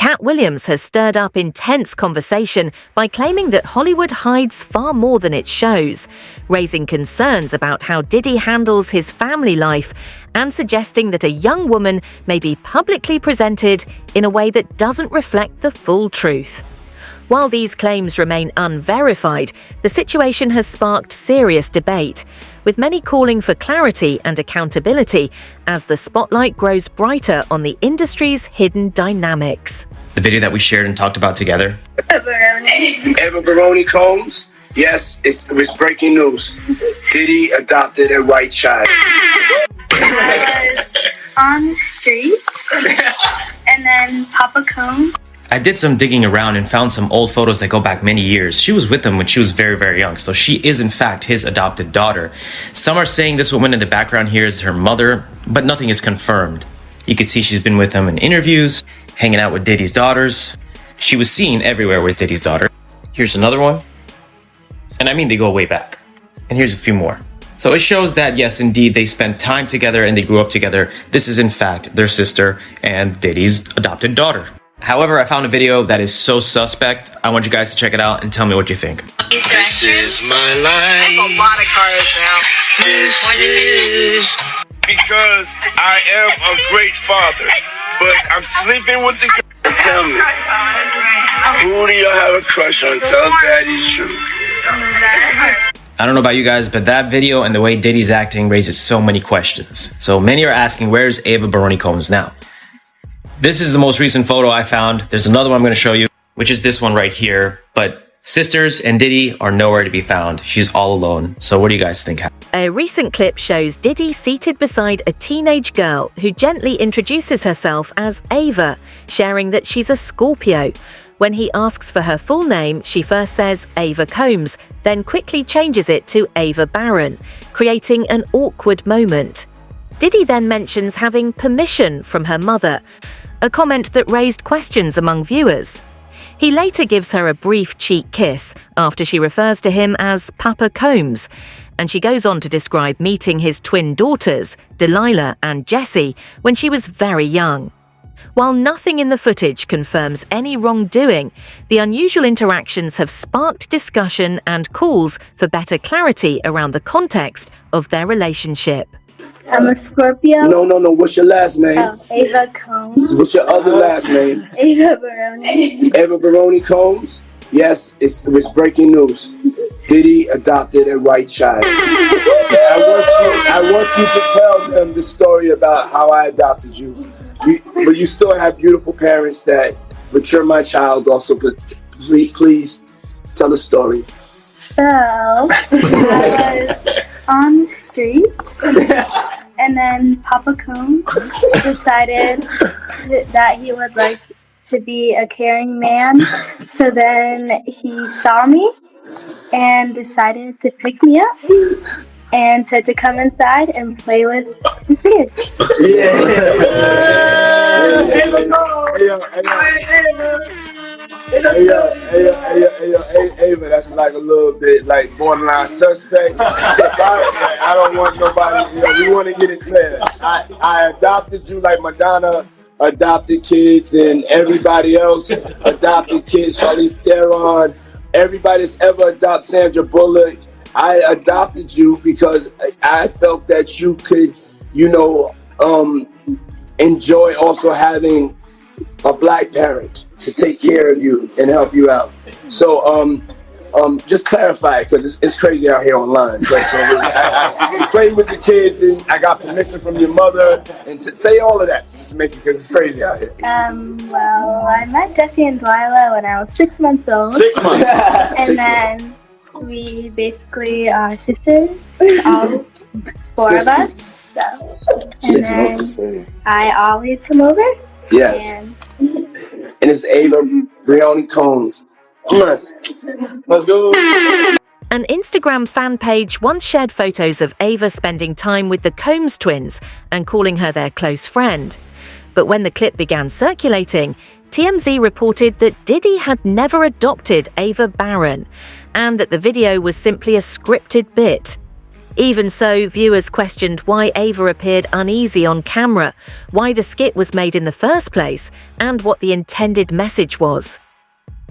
Katt Williams has stirred up intense conversation by claiming that Hollywood hides far more than it shows, raising concerns about how Diddy handles his family life and suggesting that a young woman may be publicly presented in a way that doesn't reflect the full truth. While these claims remain unverified, the situation has sparked serious debate, with many calling for clarity and accountability as the spotlight grows brighter on the industry's hidden dynamics. The video that we shared and talked about together. Ava Baroni Combs, yes, it was breaking news. Diddy adopted a white child. I was on the streets, and then Papa Combs. I did some digging around and found some old photos that go back many years. She was with him when she was very, very young, so she is in fact his adopted daughter. Some are saying this woman in the background here is her mother, but nothing is confirmed. You can see she's been with him in interviews, hanging out with Diddy's daughters. She was seen everywhere with Diddy's daughter. Here's another one. And I mean, they go way back. And here's a few more. So it shows that, yes, indeed, they spent time together and they grew up together. This is in fact their sister and Diddy's adopted daughter. However, I found a video that is so suspect. I want you guys to check it out and tell me what you think. This is my life. I have a lot of cars now. This is because I am a great father, but I'm sleeping with the girl. Tell me, who do you have a crush on? Tell daddy the truth. I don't know about you guys, but that video and the way Diddy's acting raises so many questions. So many are asking, where's Ava Baroni Combs now? This is the most recent photo I found. There's another one I'm going to show you, which is this one right here. But sisters and Diddy are nowhere to be found. She's all alone. So what do you guys think? A recent clip shows Diddy seated beside a teenage girl who gently introduces herself as Ava, sharing that she's a Scorpio. When he asks for her full name, she first says Ava Combs, then quickly changes it to Ava Barron, creating an awkward moment. Diddy then mentions having permission from her mother, a comment that raised questions among viewers. He later gives her a brief cheek kiss after she refers to him as Papa Combs, and she goes on to describe meeting his twin daughters, Delilah and Jessie, when she was very young. While nothing in the footage confirms any wrongdoing, the unusual interactions have sparked discussion and calls for better clarity around the context of their relationship. I'm a Scorpio. No. What's your last name? Ava Combs. What's your other last name? Ava Baroni. Ava Baroni Combs, yes, it was breaking news. Diddy adopted a white child. I want you to tell them the story about how I adopted you. But you still have beautiful parents but you're my child also. But please tell the story. So, I was on the streets, and then Papa Combs decided that he would like to be a caring man. So then he saw me and decided to pick me up and said to come inside and play with his kids. Ava, that's like a little bit like borderline suspect. I don't want nobody, we want to get it clear. I adopted you like Madonna adopted kids and everybody else adopted kids, Charlize Theron, everybody that's ever adopted Sandra Bullock. I adopted you because I felt that you could, enjoy also having a black parent to take care of you and help you out. So just clarify it, because it's crazy out here online. So I played with the kids and I got permission from your mother, and say all of that just to make it, because it's crazy out here. Well, I met Jessie and Delilah when I was 6 months old. 6 months. And then we basically are sisters, all four of us. So, and then I always come over. Yes. And it's Ava Baroni Combs. Come on. Let's go. An Instagram fan page once shared photos of Ava spending time with the Combs twins and calling her their close friend. But when the clip began circulating, TMZ reported that Diddy had never adopted Ava Barron and that the video was simply a scripted bit. Even so, viewers questioned why Ava appeared uneasy on camera, why the skit was made in the first place, and what the intended message was.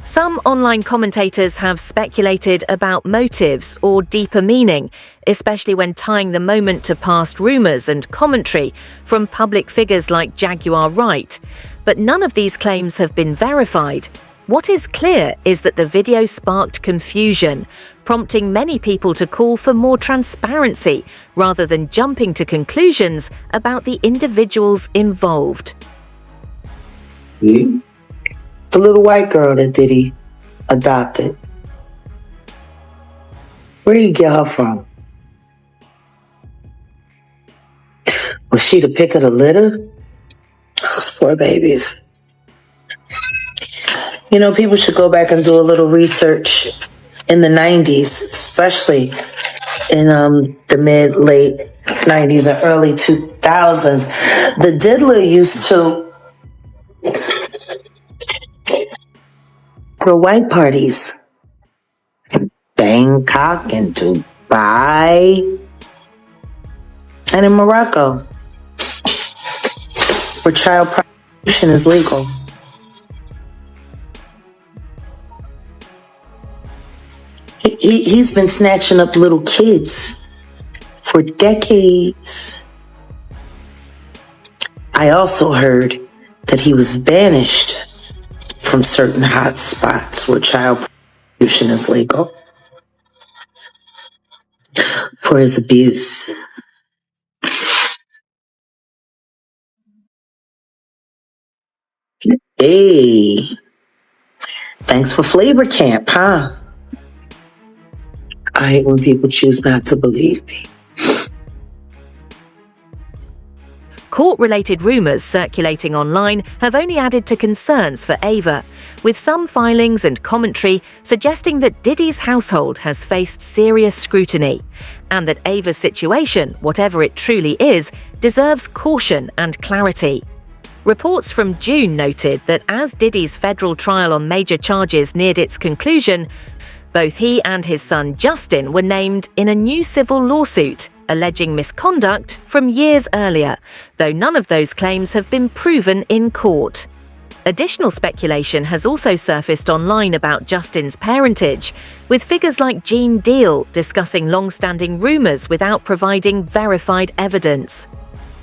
Some online commentators have speculated about motives or deeper meaning, especially when tying the moment to past rumours and commentary from public figures like Jaguar Wright. But none of these claims have been verified. What is clear is that the video sparked confusion, prompting many people to call for more transparency rather than jumping to conclusions about the individuals involved. The little white girl that Diddy adopted. Where did he get her from? Was she the pick of the litter? Those poor babies. You know, people should go back and do a little research in the 90s, especially in the mid-late 90s and early 2000s. The diddler used to for white parties in Bangkok and Dubai and in Morocco, where child prostitution is legal. He's been snatching up little kids for decades. I also heard that he was banished from certain hot spots where child prostitution is legal for his abuse. Hey, thanks for Flavor Camp, huh? I hate when people choose not to believe me. Court-related rumours circulating online have only added to concerns for Ava, with some filings and commentary suggesting that Diddy's household has faced serious scrutiny, and that Ava's situation, whatever it truly is, deserves caution and clarity. Reports from June noted that as Diddy's federal trial on major charges neared its conclusion, both he and his son Justin were named in a new civil lawsuit alleging misconduct from years earlier, though none of those claims have been proven in court. Additional speculation has also surfaced online about Justin's parentage, with figures like Gene Deal discussing long-standing rumours without providing verified evidence.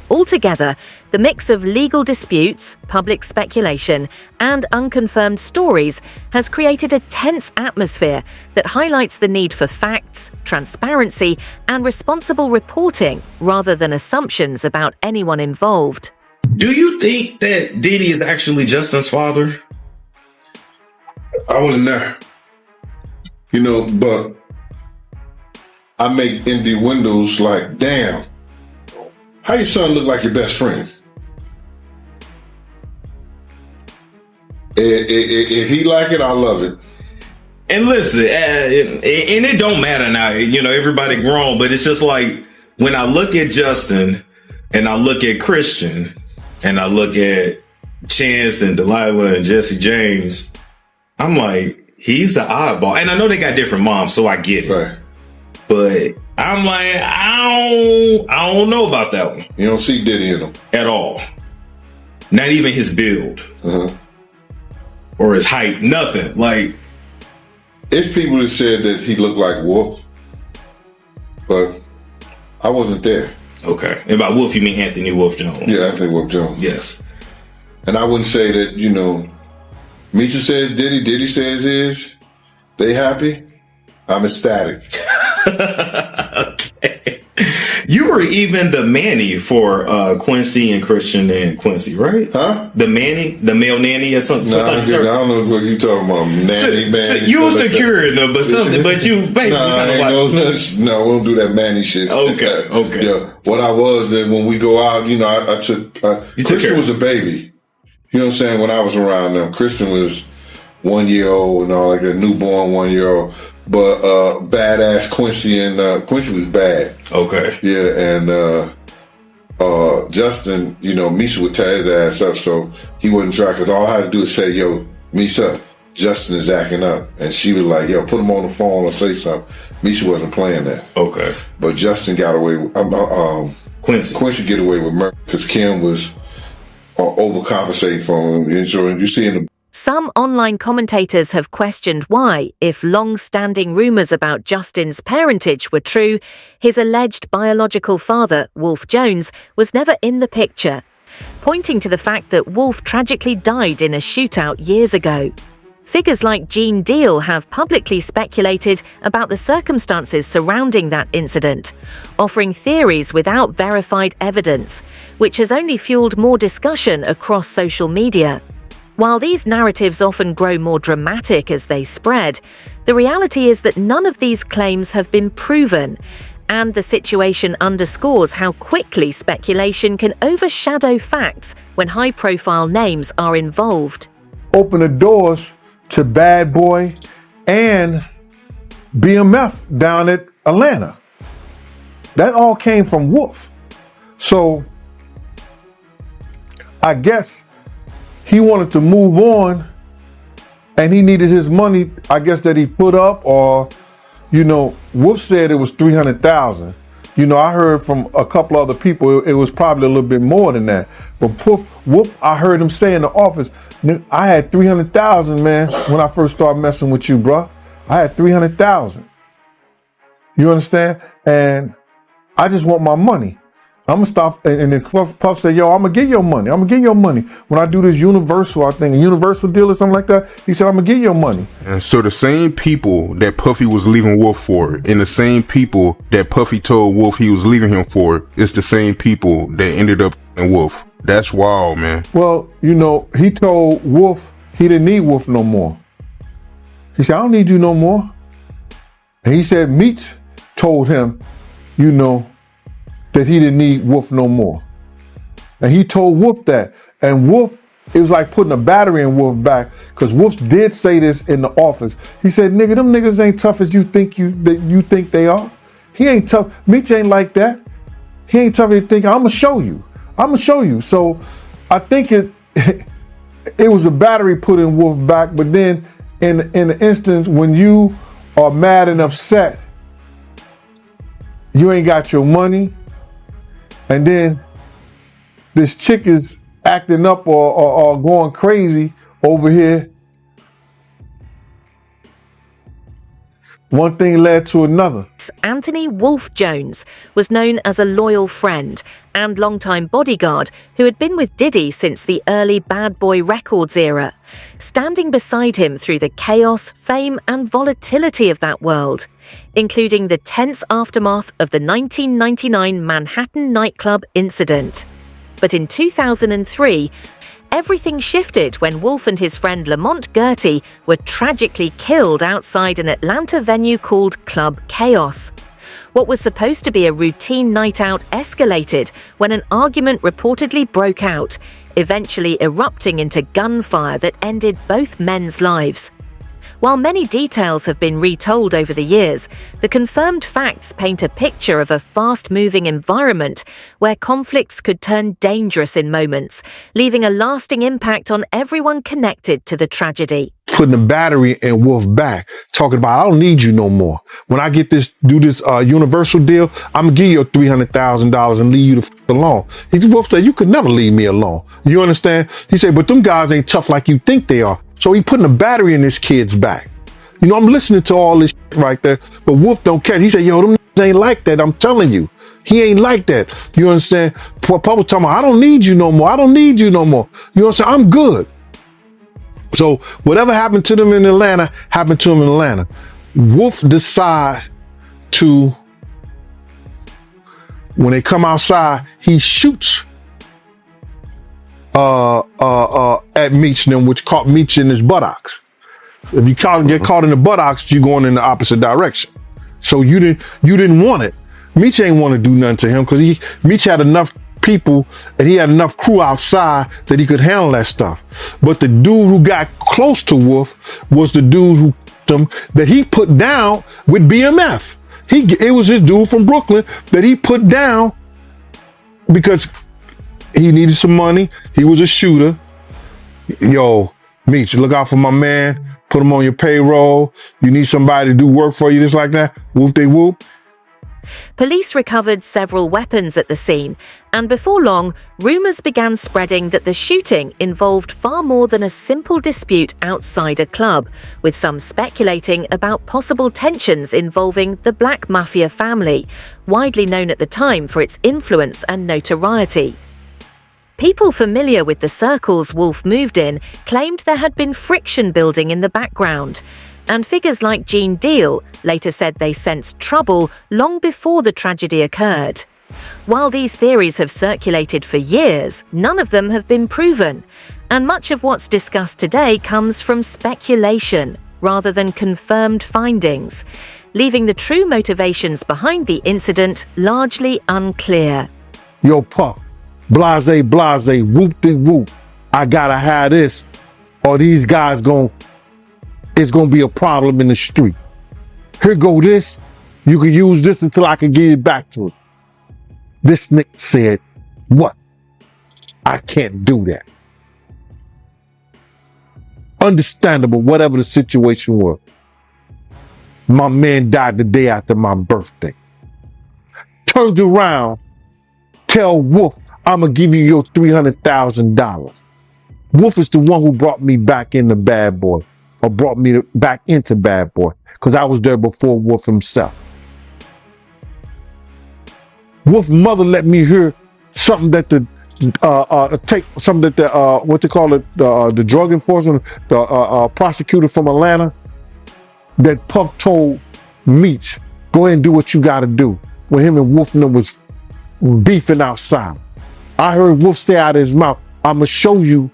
Altogether, the mix of legal disputes, public speculation, and unconfirmed stories has created a tense atmosphere that highlights the need for facts, transparency, and responsible reporting rather than assumptions about anyone involved. Do you think that Diddy is actually Justin's father? I wasn't there, but I make empty windows like, damn. How your son look like your best friend? If he like it, I love it. And listen, and it don't matter now. Everybody grown, but it's just like when I look at Justin and I look at Christian and I look at Chance and Delilah and Jesse James, I'm like, he's the oddball. And I know they got different moms, so I get it. Right. But I'm like, I don't know about that one. You don't see Diddy in him at all. Not even his build or his height. Nothing. Like, it's people that said that he looked like Wolf, but I wasn't there. Okay. And by Wolf, you mean Anthony Wolf Jones? Yeah, Anthony Wolf Jones. Yes. And I wouldn't say that. Misha says Diddy says his. They happy? I'm ecstatic. Okay. You were even the Manny for Quincy and Christian and Quincy, right? Huh? The Manny, the male nanny or something. No, I don't know what you talking about. Nanny, Manny. You was securing them, but something. But you basically no, we don't do that Manny shit. Okay. Yeah. What I was that when we go out, I took. Christian was a baby. You know what I'm saying? When I was around them, Christian was 1 year old and all, like a newborn 1 year old. But badass Quincy and Quincy was bad. Okay. Yeah, and Justin, Misha would tear his ass up, so he wouldn't try because all I had to do is say, "Yo, Misha, Justin is acting up. And she was like, yo, put him on the phone or say something. Misha wasn't playing that. Okay. But Justin got away with, Quincy get away with murder because Kim was overcompensating for him. And so you see in the Some online commentators have questioned why, if long-standing rumors about Justin's parentage were true, his alleged biological father, Wolf Jones, was never in the picture, pointing to the fact that Wolf tragically died in a shootout years ago. Figures like Gene Deal have publicly speculated about the circumstances surrounding that incident, offering theories without verified evidence, which has only fueled more discussion across social media. While these narratives often grow more dramatic as they spread, the reality is that none of these claims have been proven, and the situation underscores how quickly speculation can overshadow facts when high-profile names are involved. Open the doors to Bad Boy and BMF down at Atlanta. That all came from Wolf. So I guess he wanted to move on and he needed his money, I guess, that he put up, or, Wolf said it was $300,000. I heard from a couple other people it was probably a little bit more than that. But Wolf, I heard him say in the office, I had $300,000, man, when I first started messing with you, bro. I had $300,000. You understand? And I just want my money. I'm gonna stop. And then Puff said, yo, I'm gonna get your money. I'm gonna get your money. When I do this Universal, I think a Universal deal or something like that, he said, I'm gonna get your money. And so the same people that Puffy was leaving Wolf for, and the same people that Puffy told Wolf he was leaving him for, it's the same people that ended up in Wolf. That's wild, man. Well, he told Wolf he didn't need Wolf no more. He said, I don't need you no more. And he said Meech told him, that he didn't need Wolf no more. And he told Wolf that. And Wolf, it was like putting a battery in Wolf back, because Wolf did say this in the office. He said, nigga, them niggas ain't tough as you think they are. He ain't tough. Meech ain't like that. He ain't tough as you think. I'm gonna show you. So I think it was a battery put in Wolf back, but then in the instance when you are mad and upset, you ain't got your money, and then this chick is acting up or going crazy over here. One thing led to another. Anthony Wolf Jones was known as a loyal friend and longtime bodyguard who had been with Diddy since the early Bad Boy Records era, standing beside him through the chaos, fame, and volatility of that world, including the tense aftermath of the 1999 Manhattan nightclub incident. But in 2003, everything shifted when Wolf and his friend Lamont Gertie were tragically killed outside an Atlanta venue called Club Chaos. What was supposed to be a routine night out escalated when an argument reportedly broke out, eventually erupting into gunfire that ended both men's lives. While many details have been retold over the years, the confirmed facts paint a picture of a fast-moving environment where conflicts could turn dangerous in moments, leaving a lasting impact on everyone connected to the tragedy. Putting the battery in Wolf back, talking about, I don't need you no more. When I do this Universal deal, I'm gonna give you $300,000 and leave you the f alone. Wolf said, you could never leave me alone. You understand? He said, but them guys ain't tough like you think they are. So he putting a battery in this kid's back. I'm listening to all this shit right there, but Wolf don't care. He said, yo, them ain't like that. I'm telling you. He ain't like that. You understand? Papa was talking about, I don't need you no more. I don't need you no more. You understand? I'm good. So whatever happened to them in Atlanta, happened to them in Atlanta. Wolf decide to, when they come outside, he shoots at Meech and them, which caught Meech in his buttocks. If you get caught in the buttocks, you're going in the opposite direction. So you didn't want it. Meech ain't want to do nothing to him because Meech had enough people and he had enough crew outside that he could handle that stuff. But the dude who got close to Wolf was the dude that he put down with BMF. It was this dude from Brooklyn that he put down because he needed some money. He was a shooter. Yo, Meech, look out for my man. Put him on your payroll. You need somebody to do work for you, just like that. Whoop they whoop. Police recovered several weapons at the scene, and before long, rumors began spreading that the shooting involved far more than a simple dispute outside a club, with some speculating about possible tensions involving the Black Mafia family, widely known at the time for its influence and notoriety. People familiar with the circles Wolf moved in claimed there had been friction building in the background, and figures like Gene Deal later said they sensed trouble long before the tragedy occurred. While these theories have circulated for years, none of them have been proven, and much of what's discussed today comes from speculation rather than confirmed findings, leaving the true motivations behind the incident largely unclear. Yo, Puff, blase, whoop-de-whoop. I gotta have this, or these guys it's gonna be a problem in the street. Here go this. You can use this until I can get it back to it. This nigga said, what? I can't do that. Understandable, whatever the situation was. My man died the day after my birthday. Turns around, tell Wolf, I'm gonna give you your $300,000. Wolf is the one who brought me back into Bad Boy, or brought me back into Bad Boy, because I was there before Wolf himself. Wolf's mother let me hear something that the the drug enforcement, the prosecutor from Atlanta, that Puff told Meech, go ahead and do what you got to do, when him and Wolf and them was beefing outside. I heard Wolf say out of his mouth, I'ma show you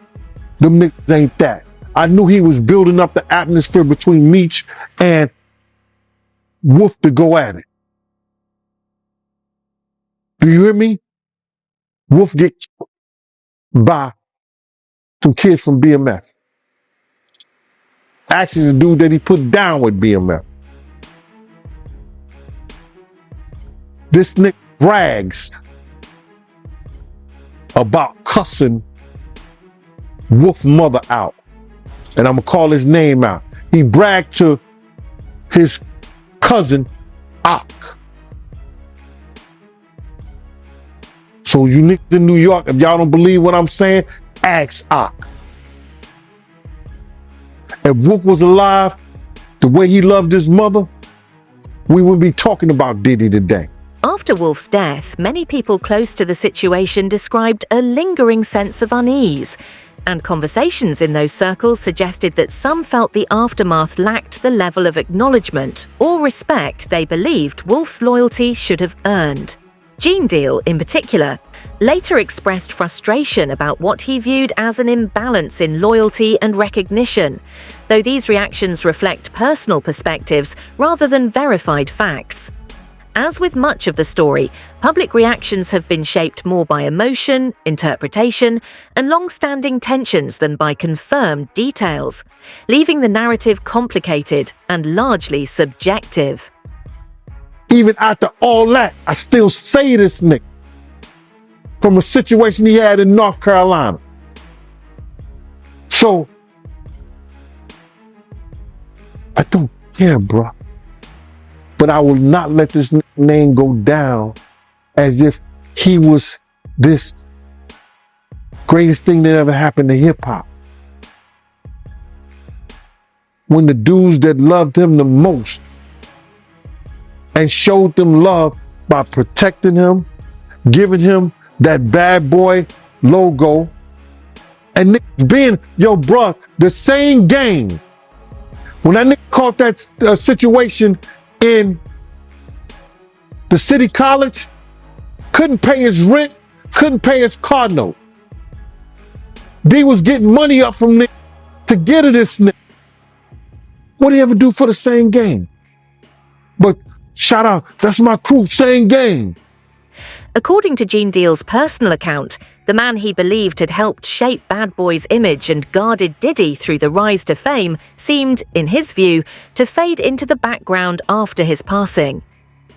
them niggas ain't that. I knew he was building up the atmosphere between Meech and Wolf to go at it. Do you hear me? Wolf get killed by some kids from BMF. Actually, the dude that he put down with BMF. This nigga brags about cussing Wolf's mother out. And I'm gonna call his name out. He bragged to his cousin, Ak. So you niggas in New York, if y'all don't believe what I'm saying, ask Ak. If Wolf was alive, the way he loved his mother, we wouldn't be talking about Diddy today. After Wolf's death, many people close to the situation described a lingering sense of unease, and conversations in those circles suggested that some felt the aftermath lacked the level of acknowledgement or respect they believed Wolf's loyalty should have earned. Gene Deal, in particular, later expressed frustration about what he viewed as an imbalance in loyalty and recognition, though these reactions reflect personal perspectives rather than verified facts. As with much of the story, public reactions have been shaped more by emotion, interpretation, and long-standing tensions than by confirmed details, leaving the narrative complicated and largely subjective. Even after all that, I still say this nigga from a situation he had in North Carolina. So, I don't care, bro. But I will not let this name go down as if he was this greatest thing that ever happened to hip hop. When the dudes that loved him the most and showed them love by protecting him, giving him that Bad Boy logo, and being, yo, bruh, the same game. When that nigga caught that situation in the city college, couldn't pay his rent, couldn't pay his car note. D was getting money up from nigga to get to this nigga. What do you ever do for the same game? But shout out, that's my crew, same game. According to Gene Deal's personal account, the man he believed had helped shape Bad Boy's image and guarded Diddy through the rise to fame seemed, in his view, to fade into the background after his passing.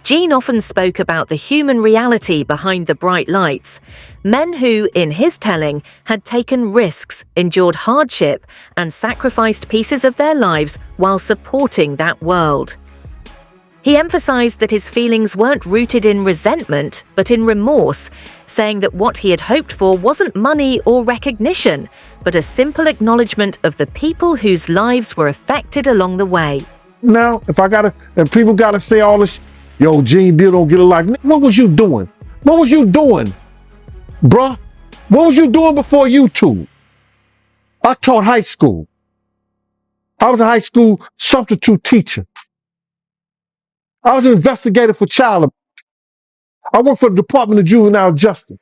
Gene often spoke about the human reality behind the bright lights. Men who, in his telling, had taken risks, endured hardship, and sacrificed pieces of their lives while supporting that world. He emphasized that his feelings weren't rooted in resentment, but in remorse, saying that what he had hoped for wasn't money or recognition, but a simple acknowledgement of the people whose lives were affected along the way. Now, if people gotta say all this, yo, Gene Deal don't get a life. What was you doing? What was you doing, bruh? What was you doing before YouTube? I taught high school. I was a high school substitute teacher. I was an investigator for child abuse. I worked for the Department of Juvenile Justice.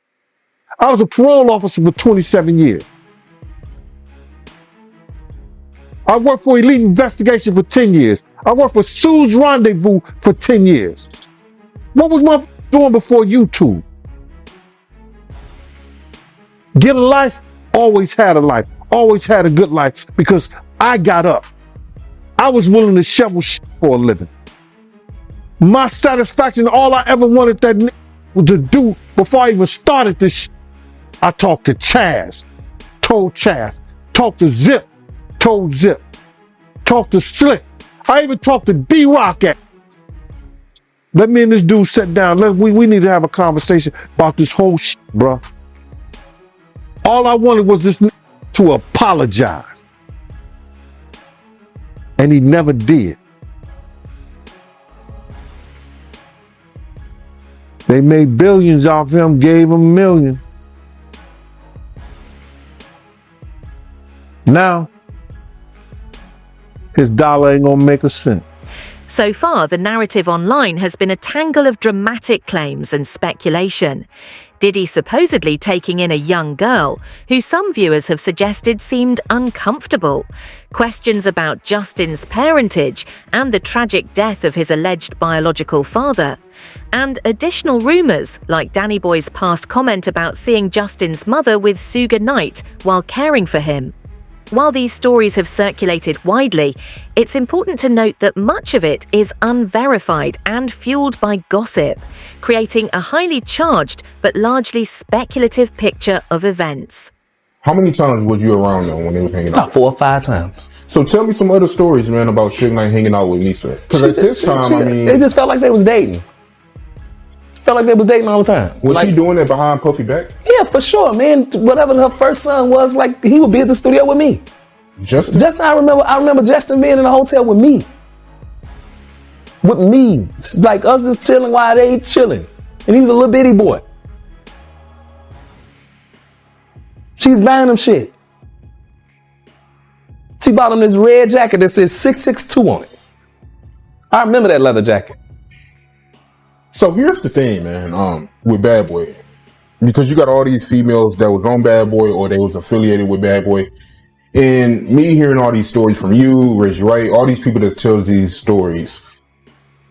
I was a parole officer for 27 years. I worked for Elite Investigation for 10 years. I worked for Sue's Rendezvous for 10 years. What was my doing before YouTube? Get a life? Always had a life. Always had a good life because I got up. I was willing to shovel shit for a living. My satisfaction, all I ever wanted that nigga to do before I even started this shit, I talked to Chaz, told Chaz, talked to Zip, told Zip, talked to Slick. I even talked to D-Rock at. Let me and this dude sit down. We need to have a conversation about this whole shit, bro. All I wanted was this nigga to apologize. And he never did. They made billions off him, gave him a million. Now, his dollar ain't gonna make a cent. So far, the narrative online has been a tangle of dramatic claims and speculation. Diddy supposedly taking in a young girl, who some viewers have suggested seemed uncomfortable. Questions about Justin's parentage and the tragic death of his alleged biological father. And additional rumors, like Danny Boy's past comment about seeing Justin's mother with Suge Knight while caring for him. While these stories have circulated widely, it's important to note that much of it is unverified and fueled by gossip, creating a highly charged but largely speculative picture of events. How many times were you around them when they were hanging out? About 4 or 5 times. So tell me some other stories, man, about Suge Knight hanging out with Lisa. Because at this time, I mean... It just felt like they was dating. Felt like they was dating all the time. Was she doing that behind Puffy back? Yeah, for sure, man. Whatever her first son was, like, he would be at the studio with me. Justin, I remember Justin being in the hotel with me. With me. Like, us just chilling while they chilling. And he was a little bitty boy. She's buying him shit. She bought him this red jacket that says 662 on it. I remember that leather jacket. So here's the thing, man, with Bad Boy. Because you got all these females that was on Bad Boy or they was affiliated with Bad Boy. And me hearing all these stories from you, Reggie Wright, all these people that tells these stories,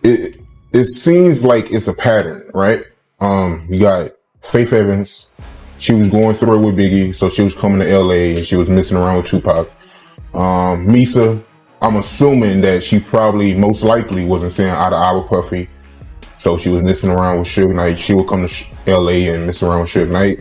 it seems like it's a pattern, right? You got Faith Evans. She was going through it with Biggie, so she was coming to LA and she was messing around with Tupac. Misa, I'm assuming that she probably most likely wasn't saying eye to eye with Puffy. So she was messing around with Suge Knight. She would come to LA and mess around with Suge Knight.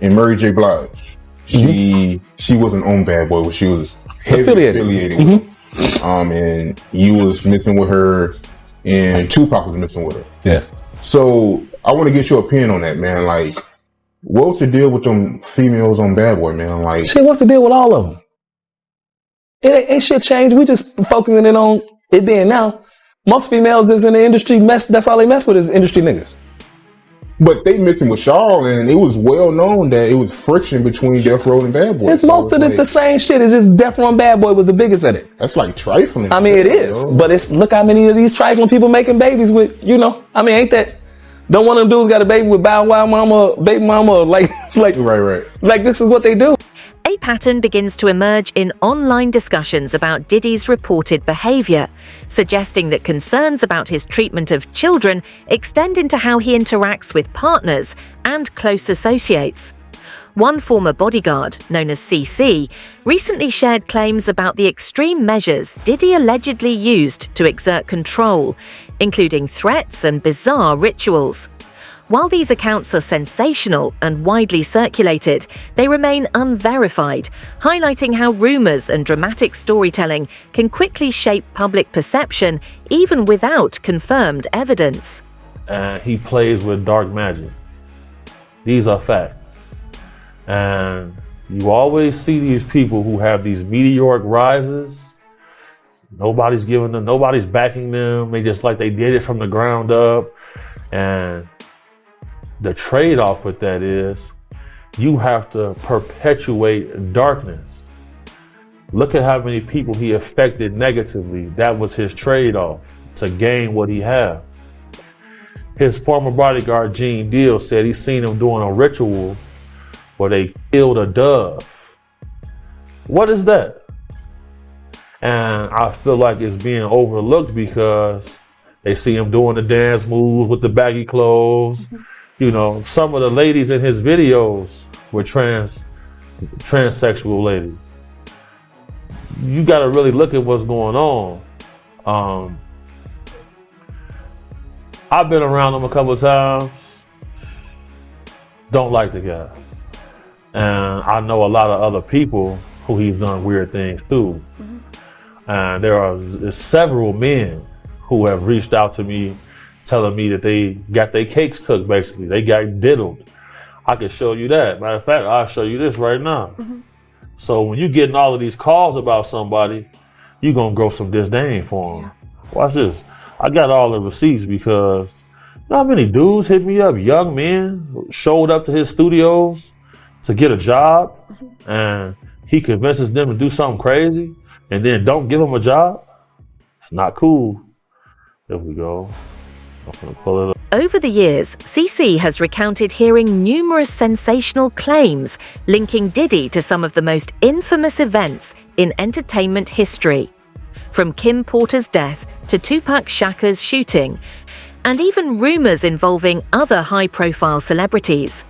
And Mary J. Blige, she wasn't on Bad Boy, but she was heavily affiliated with him. And you was messing with her and Tupac was messing with her. Yeah. So I want to get your opinion on that, man. Like, what was the deal with them females on Bad Boy, man? Like, Shit, what's the deal with all of them? It ain't shit changed. We just focusing it on it being now. Most females is in the industry that's all they mess with is industry niggas. But they messing with y'all, and it was well known that it was friction between Death Row and Bad Boy. It's most of the same shit. It's just Death Row and Bad Boy was the biggest at it. That's like trifling. I mean, it is. But it's look how many of these trifling people making babies with, I mean, ain't that, don't one of them dudes got a baby with Bow Wow mama, baby mama, like right. Like this is what they do. A pattern begins to emerge in online discussions about Diddy's reported behavior, suggesting that concerns about his treatment of children extend into how he interacts with partners and close associates. One former bodyguard, known as CC, recently shared claims about the extreme measures Diddy allegedly used to exert control, including threats and bizarre rituals. While these accounts are sensational and widely circulated, they remain unverified, highlighting how rumors and dramatic storytelling can quickly shape public perception even without confirmed evidence. And he plays with dark magic. These are facts. And you always see these people who have these meteoric rises. Nobody's giving them, nobody's backing them. They just like they did it from the ground up. And the trade-off with that is you have to perpetuate darkness. Look at how many people he affected negatively. That was his trade-off to gain what he had. His former bodyguard, Gene Deal, said he seen him doing a ritual where they killed a dove. What is that? And I feel like it's being overlooked because they see him doing the dance moves with the baggy clothes. You know, some of the ladies in his videos were transsexual ladies. You got to really look at what's going on. I've been around him a couple of times. Don't like the guy. And I know a lot of other people who he's done weird things to. And there are several men who have reached out to me telling me that they got their cakes took, basically. They got diddled. I can show you that. Matter of fact, I'll show you this right now. So when you're getting all of these calls about somebody, you're going to grow some disdain for them. Watch this. I got all the receipts because you know how many dudes hit me up, young men, showed up to his studios to get a job, and he convinces them to do something crazy and then don't give them a job? It's not cool. There we go. I'm gonna pull it up. Over the years, CC has recounted hearing numerous sensational claims linking Diddy to some of the most infamous events in entertainment history. From Kim Porter's death to Tupac Shakur's shooting, and even rumors involving other high-profile celebrities.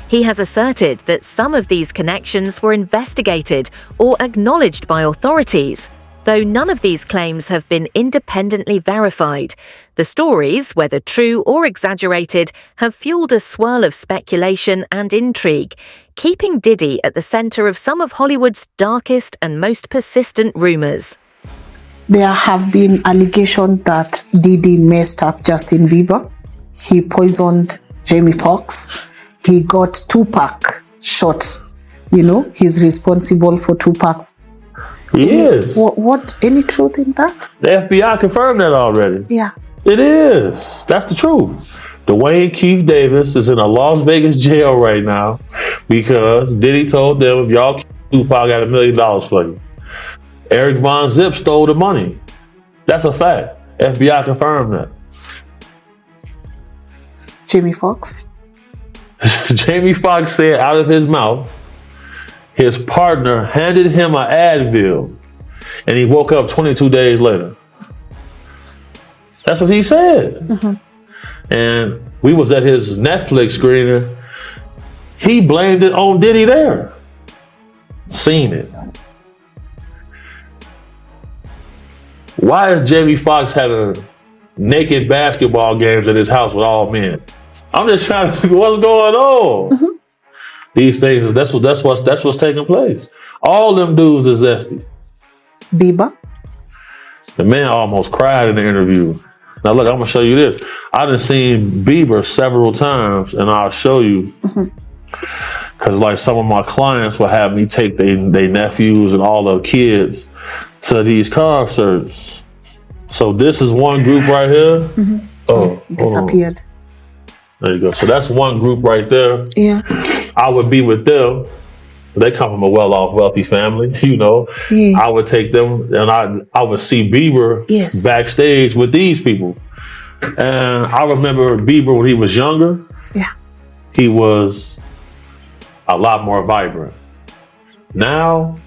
He has asserted that some of these connections were investigated or acknowledged by authorities, though none of these claims have been independently verified. The stories, whether true or exaggerated, have fueled a swirl of speculation and intrigue, keeping Diddy at the center of some of Hollywood's darkest and most persistent rumors. There have been allegations that Diddy messed up Justin Bieber. He poisoned Jamie Foxx. He got Tupac shot. You know, he's responsible for Tupac's. He is. Any truth in that? The FBI confirmed that already. Yeah. It is. That's the truth. Dwayne Keith Davis is in a Las Vegas jail right now because Diddy told them, if y'all kill Tupac, I got $1 million for you. Eric Von Zip stole the money. That's a fact. FBI confirmed that. Jamie Foxx? Jamie Foxx said out of his mouth, his partner handed him an Advil and he woke up 22 days later. That's what he said. And we was at his Netflix screener. He blamed it on Diddy there. Seen it. Why is Jamie Foxx having naked basketball games at his house with all men? I'm just trying to figure what's going on. These things, that's what's taking place. All them dudes are zesty. Bieber? The man almost cried in the interview. Now look, I'm gonna show you this. I done seen Bieber several times, and I'll show you. Cause like some of my clients will have me take their nephews and all the kids to these concerts. So this is one group right here. Oh, disappeared. There you go. So that's one group right there. Yeah. I would be with them. They come from a well-off, wealthy family, you know. Yeah. I would take them and I would see Bieber backstage with these people. And I remember Bieber when he was younger. Yeah. He was a lot more vibrant. Now,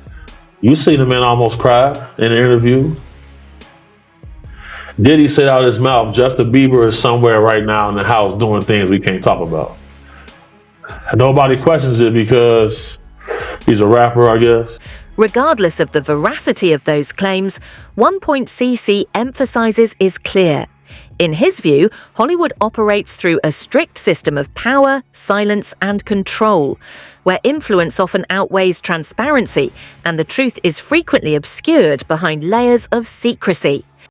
you see the man almost cry in an interview. Diddy said out of his mouth, Justin Bieber is somewhere right now in the house doing things we can't talk about. Nobody questions it because he's a rapper, I guess. Regardless of the veracity of those claims, one point CC emphasizes is clear. In his view, Hollywood operates through a strict system of power, silence, and control, where influence often outweighs transparency and the truth is frequently obscured behind layers of secrecy.